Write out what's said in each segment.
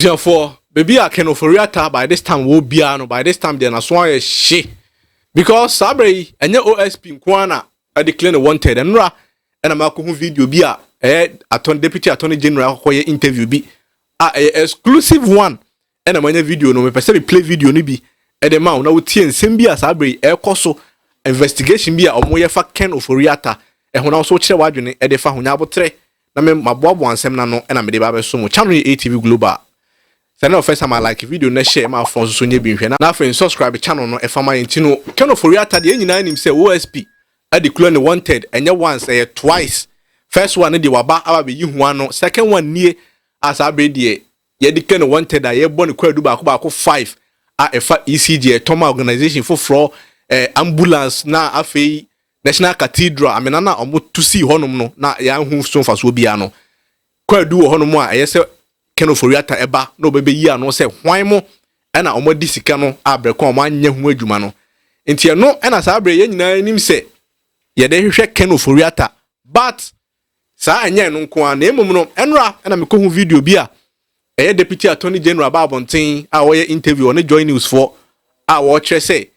For baby, I Ken Offori Atta by this time will be no by this time then I swear she because Sabre and your OSP in Kwana I declare wanted and ra and I'm a video be attorney deputy attorney general who interview be exclusive one and I'm a video no me person play video ni bi at the mount now tie same be as Sabre Eoco investigation be a omoye fa Ken Offori Atta e ho na so kire wadwene e de fa ho nya botre na me maboabo ansem na no na me de ba be so mo channel ATV Global. So first time I like video na share my phone so nye bi nhwe na friend subscribe channel no e fama yentino Ken Offori Atta de nyina nim say OSP I declare the wanted enye once twice first one de waba aba be yihu ano second one nie as abe de ye declare the wanted a ye born kwadu ba ko 5 a efa ECG Toma organization for floor ambulance na afei National Cathedral amena na omo to see honum no na ya hu so fa so bia no kwadu honum a ye se Ken Offori Atta eba no bebe yi ano se hwan mo na omo di sika no abreko omo anya hu adwuma no enti no na sa abre ye nyina nim se ye de hwehwe Ken Offori Atta but sa anya no nko na emum no enra na me ko hu video bi a deputy attorney general ba bonten a wo ye interview on Joy News for a wo kire se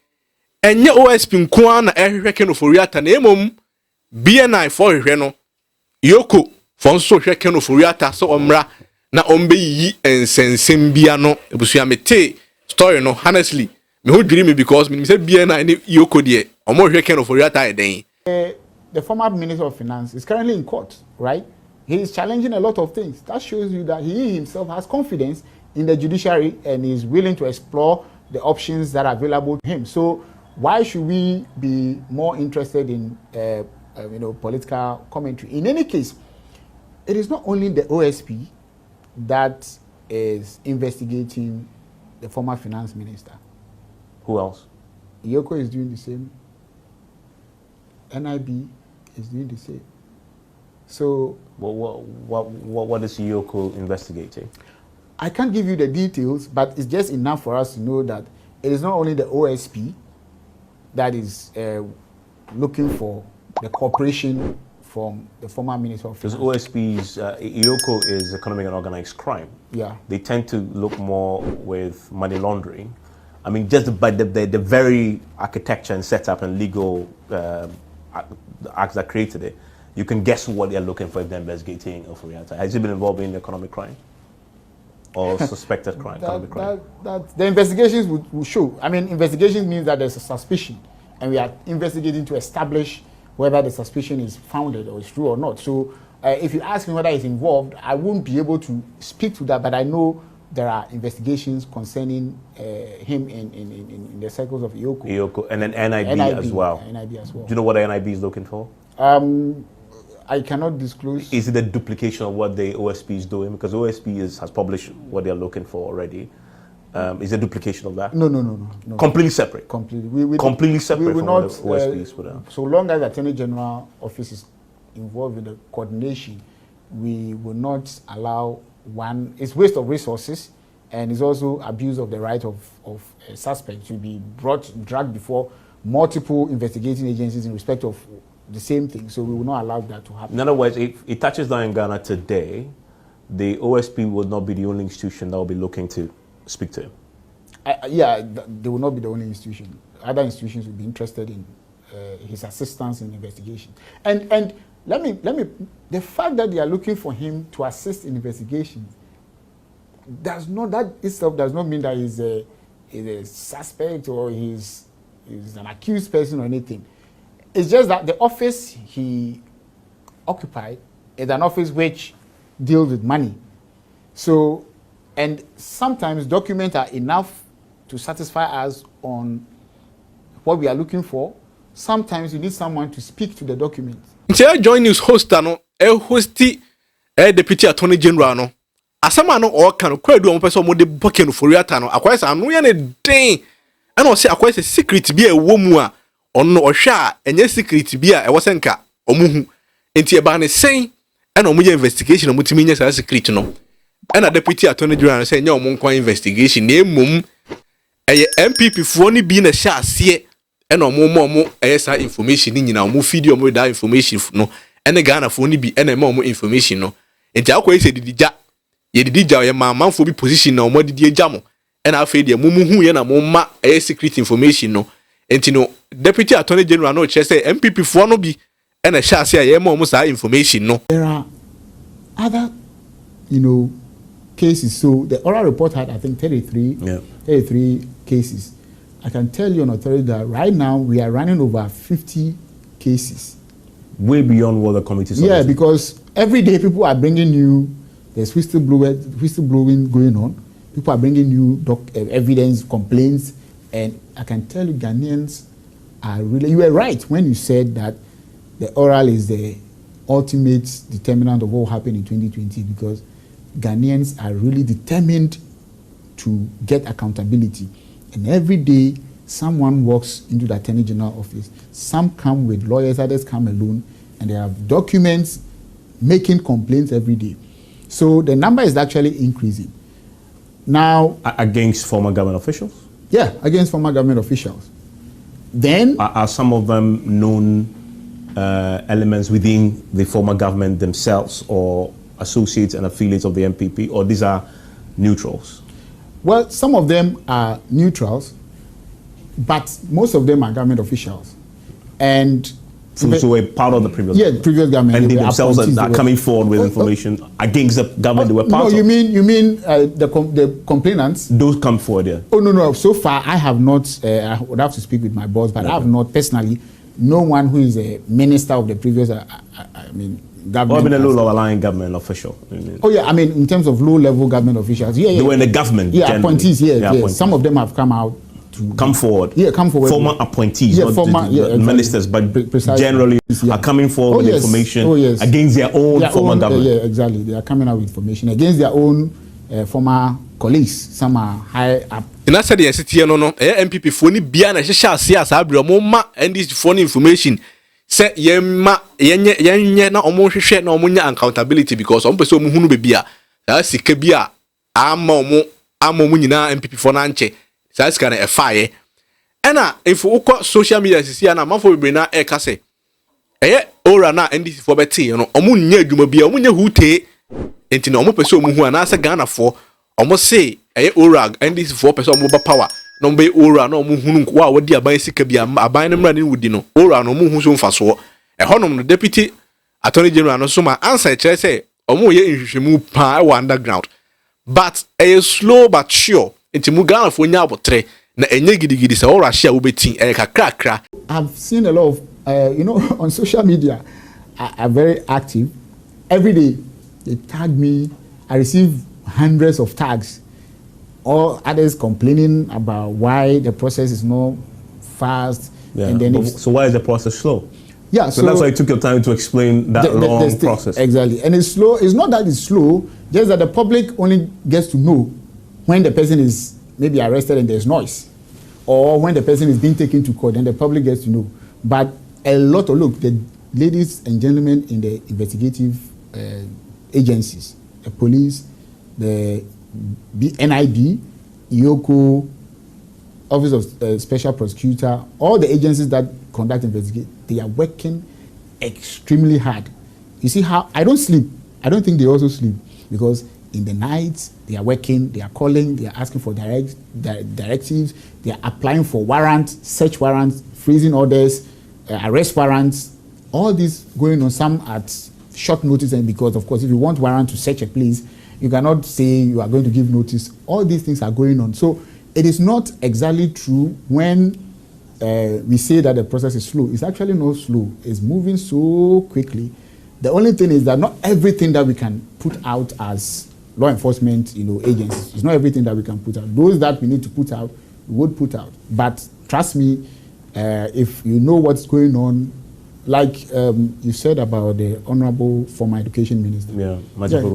enye OSP nko na hwehwe Ken Offori Atta na emum BNI for hwehwe no Eoco for nso hwehwe Ken Offori Atta so omra na ombe yi ensensem bia no ebusua mete story no honestly me ho dwiri me because me say bia na Eoco de omo hwe Ken Offori Atta eden. The former Minister of Finance is currently in court, right? He is challenging a lot of things. That shows you that he himself has confidence in the judiciary and is willing to explore the options that are available to him. So why should we be more interested in political commentary? In any case, it is not only the OSP that is investigating the former finance minister. Who else? Eoco is doing the same. NIB is doing the same. So, what is Eoco investigating? I can't give you the details, but it's just enough for us to know that it is not only the OSP that is looking for the cooperation from the former Minister of Finance. Because OSP's Eoco is economic and organized crime. Yeah. They tend to look more with money laundering. I mean, just by the very architecture and setup and legal acts that created it, you can guess what they're looking for if they're investigating Offori Atta. Has he been involved in economic crime or suspected crime? The investigations will show. I mean, investigations means that there's a suspicion, and we are investigating to establish whether the suspicion is founded or is true or not. So if you ask me whether he's involved, I won't be able to speak to that, but I know there are investigations concerning him in the circles of Eoco. Eoco and then NIB as well. NIB as well. Do you know what the NIB is looking for? I cannot disclose. Is it a duplication of what the OSP is doing? Because OSP has published what they're looking for already. Is it a duplication of that? No. Completely separate? Completely. Completely separate from what the OSP is put out? So long as the Attorney General Office is involved in the coordination, we will not allow one. It's waste of resources, and it's also abuse of the right of a suspect to be dragged before multiple investigating agencies in respect of the same thing. So we will not allow that to happen. In other words, if it touches down in Ghana today, the OSP will not be the only institution that will be looking to speak to him. They will not be the only institution. Other institutions will be interested in his assistance in investigation. And let me. The fact that they are looking for him to assist in investigations that itself does not mean that he's a suspect or he's an accused person or anything. It's just that the office he occupied is an office which deals with money. So, and sometimes documents are enough to satisfy us on what we are looking for. Sometimes you need someone to speak to the documents. Joy News host no hosti deputy attorney general no asama no o kan kwadu o person mo de Ken Offori Atta no akwese anu ye ne den and o se akwese secret bi e wo mu a ono ohwe a enye secret bi a e wo senka omuhu enti e ba ne sen and o mo ye investigation o mutimi nya sa secret no and a deputy attorney general say nya o mo nkwa investigation na emum eye MPP fo ni bi na sha ase and omo esa information ni nyina omo video omo da information no ene Ghana fo ni bi ene ma omo information no enti akwa ese didija ye didi ja ye manfo bi position na omo didi agya mo and afei de mumu hu ye na mo ma secret information no enti no deputy attorney general no che say MPP fo no bi and a share say ye ma omo sa information no. There are other, cases. So the oral report had, I think, 33 cases. I can tell you on authority that right now we are running over 50 cases. Way beyond what the committee said. Yeah, because every day people are bringing you, there's whistleblowing going on. People are bringing you evidence, complaints, and I can tell you Ghanaians are really, you were right when you said that the oral is the ultimate determinant of what happened in 2020, because Ghanaians are really determined to get accountability. And every day, someone walks into the Attorney General office. Some come with lawyers, others come alone, and they have documents making complaints every day. So the number is actually increasing. Now, against former government officials? Yeah, against former government officials. Then are some of them known elements within the former government themselves, or associates and affiliates of the MPP, or these are neutrals? Well, some of them are neutrals, but most of them are government officials. And so a part of the previous government. Yeah, previous government. And they themselves are coming forward with information against the government they were part of. No, you mean the complainants? Those come forward, yeah. Oh, no. So far, I have not, I would have to speak with my boss, but I have not personally, no one who is a minister of the previous, government. Or been a low-level government official. Oh, yeah, in terms of low-level government officials. Yeah. They were in the government. Yeah, appointees, appointees. Some of them have come out to come forward. Yeah, come forward. Former appointees, not exactly. Ministers, but generally are coming forward with information against their own former government. Yeah, exactly. They are coming out with information against their own former colleagues. Some are high up. And I said, yes, MPP for ni bia na share as abro mo ma and this phone information. Say yenye na omo hwehwe na omo nya accountability, because omo pese omo hunu be bia sa sika bia ama omo nyina MPP for na nche sa sika na efaye ena if ukọ social media sisi na mafo be na e ka se ora na NDC for beti no omo nya adwuma bia omo nya hute enti na omo pese omo hu ana sa Ghana for omo se ora NDC for pese omo ba power no be ora no mu hunu kwa wodi aban sika bia aban ne mra ne wudi no ora no mu hu so mfaso honom no deputy attorney general no so ma answer kire say omo ye nhwehwemu pa underground, but slow but sure enti mu Ghana fo nya abotre na enye gidigidi say ora hia wo betin kakra. I've seen a lot of on social media are very active. Every day they tag me. I receive hundreds of tags. Or others complaining about why the process is not fast. Yeah. And then so why is the process slow? Yeah, so that's why it took your time to explain that long process. Exactly. And it's slow. It's not that it's slow, just that the public only gets to know when the person is maybe arrested and there's noise, or when the person is being taken to court, and the public gets to know. But the ladies and gentlemen in the investigative agencies, the police, the NIB, Eoco, Office of Special Prosecutor, all the agencies that conduct investigation, they are working extremely hard. You see how I don't sleep. I don't think they also sleep, because in the nights they are working, they are calling, they are asking for directives, they are applying for warrants, search warrants, freezing orders, arrest warrants, all this going on, some at short notice, and because of course if you want warrant to search a place, you cannot say you are going to give notice. All these things are going on. So it is not exactly true when we say that the process is slow. It's actually not slow. It's moving so quickly. The only thing is that not everything that we can put out as law enforcement, agencies, it's not everything that we can put out. Those that we need to put out, we would put out. But trust me, if you know what's going on, like you said about the Honorable former Education Minister.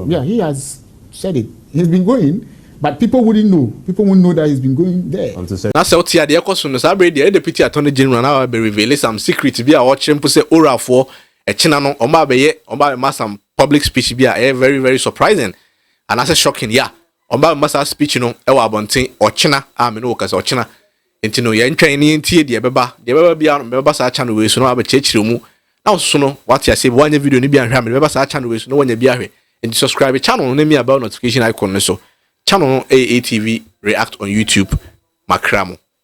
Yeah, he has said it. He's been going, but people wouldn't know. People wouldn't know that he's been going there. Now, so the Eoco no sabre the deputy attorney general now be reveal some secret be a watching say oral for a china no oba some public speech be a very very surprising and that's shocking. Yeah, oba massa speech no e wa abonten o china me no kasa o china enti no ye ntwan ni ntie de beba bia no beba sa channel we so no aba chechire mu na so no what ya say wanya video ni bia hwa me beba sa channel we so no wanya bia hwe. and subscribe the channel name me about notification icon so channel AATV React on YouTube makramo